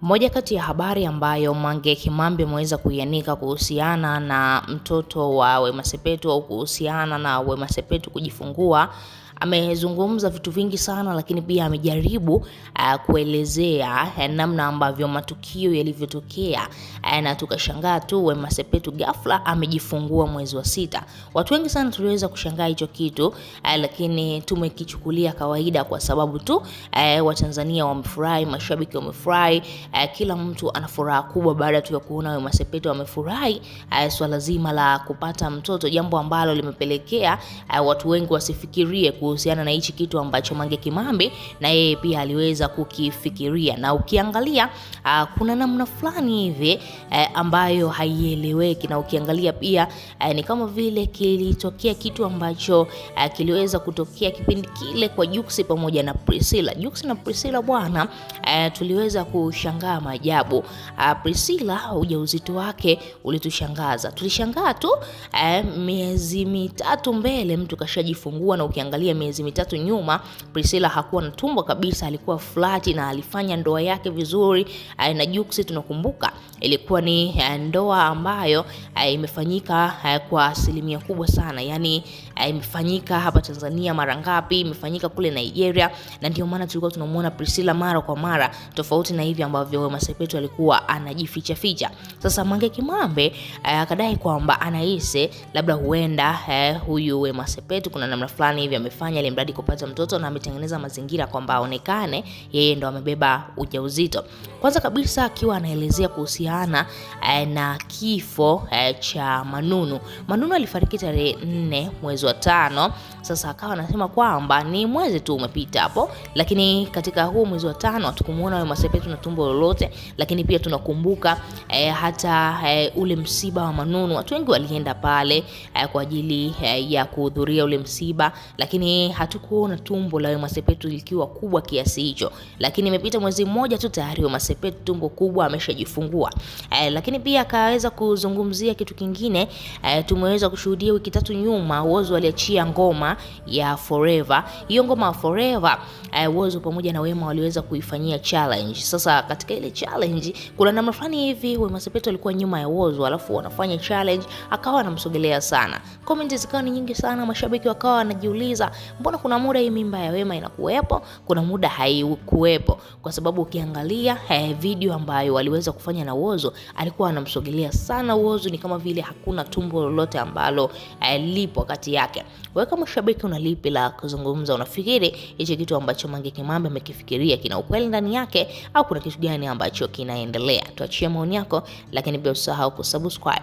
Moja kati ya habari ambayo Mange Kimambi ameweza kuianika kuhusiana na mtoto wa Wema Sepetu au kuhusiana na Wema Sepetu kujifungua, amezungumza vitu vingi sana, lakini pia amejaribu kuelezea namna ambavyo matukio yalivyotokea, na tukashangaa tu Wema Sepetu ghafla amejifungua mwezi wa 6. Watu wengi sana tuliweza kushangaa hicho kitu, lakini tumekichukulia kawaida kwa sababu tu Watanzania wamefurahi, mashabiki wamefurahi, kila mtu ana furaha kubwa baada tu ya kuona Wema Sepetu amefurahi swala zima la kupata mtoto, jambo ambalo limepelekea watu wengi wasifikirie kuhusiana na hichi kitu ambacho Mange Kimambi na yeye pia aliweza kukifikiria. Na ukiangalia kuna namna fulani hivi ambayo haieleweki, na ukiangalia pia ni kama vile kilitokea kitu ambacho kiliweza kutokea kipindi kile kwa Jux pamoja na Priscilla. Jux na Priscilla bwana, tuliweza kushangaa maajabu. Priscilla ujauzito wake ulitushangaza. Tulishangaa tu miezi mitatu mbele mtu kashajifungua, na ukiangalia miezi mitatu nyuma Priscilla hakuwa na tumbo kabisa, alikuwa flat na alifanya ndoa yake vizuri. Na Jux tunakumbuka ilikuwa ni ndoa ambayo imefanyika kwa asilimia kubwa sana, yani imefanyika hapa Tanzania mara ngapi, imefanyika kule Nigeria, na ndio maana tulikuwa tunamuona Priscilla mara kwa mara, tofauti na hivi ambavyo Wema Sepetu alikuwa anajificha ficha. Sasa Mange Kimambi akadai kwamba anahisi labda huenda huyu Wema Sepetu kuna namna fulani hivi amefanya ili mradi kupata mtoto, na ametengeneza mazingira kwamba aonekane yeye ndo amebeba ujauzito. Kwanza kabisa akiwa anaelezea kuhusiana na kifo cha Manunu. Manunu alifariki tarehe 4 mwezi wa 5. Sasa akawa anasema kwamba ni mwezi tu umepita hapo, lakini katika huu mwezi wa 5 hatukumuona Wema Sepetu na tumbo lolote. Lakini pia tunakumbuka hata ule msiba wa Manunu, watu wengi walienda pale kwa ajili ya kuhudhuria ule msiba, lakini hatukuona tumbo la Wema Sepetu likiwa kubwa kiasi hicho. Lakini imepita mwezi mmoja tu tayari Wema Sepetu tumbo kubwa ameshajifungua. Lakini pia akaweza kuzungumzia kitu kingine. Tumeweza kushuhudia wiki 3 nyuma Whozu aliachia ngoma ya Forever. Hiyo ngoma ya Forever Whozu pamoja na Wema waliweza kuifanyia challenge. Sasa katika ile challenge kuna namna fulani hivi Wema Sepetu alikuwa nyuma ya Whozu, alafu wanafanya challenge, akawa anamsogelea sana. Comments zikawa ni nyingi sana, mashabiki wakawa wanajiuliza mbona kuna muda hii mimba ya Wema inakuwepo, kuna muda haikuwepo, kwa sababu ukiangalia video ambayo waliweza kufanya na Whozu alikuwa anamsogelea sana Whozu, ni kama vile hakuna tumbo lolote ambalo lipo kati yake. Wewe kama shabiki una lipi la kuzungumza? Unafikiri hicho kitu ambacho Mange Kimambi amekifikiria kina ukweli ndani yake, au kuna kitu gani ambacho kinaendelea? Tuachie maoni yako, lakini pia usahau kusubscribe.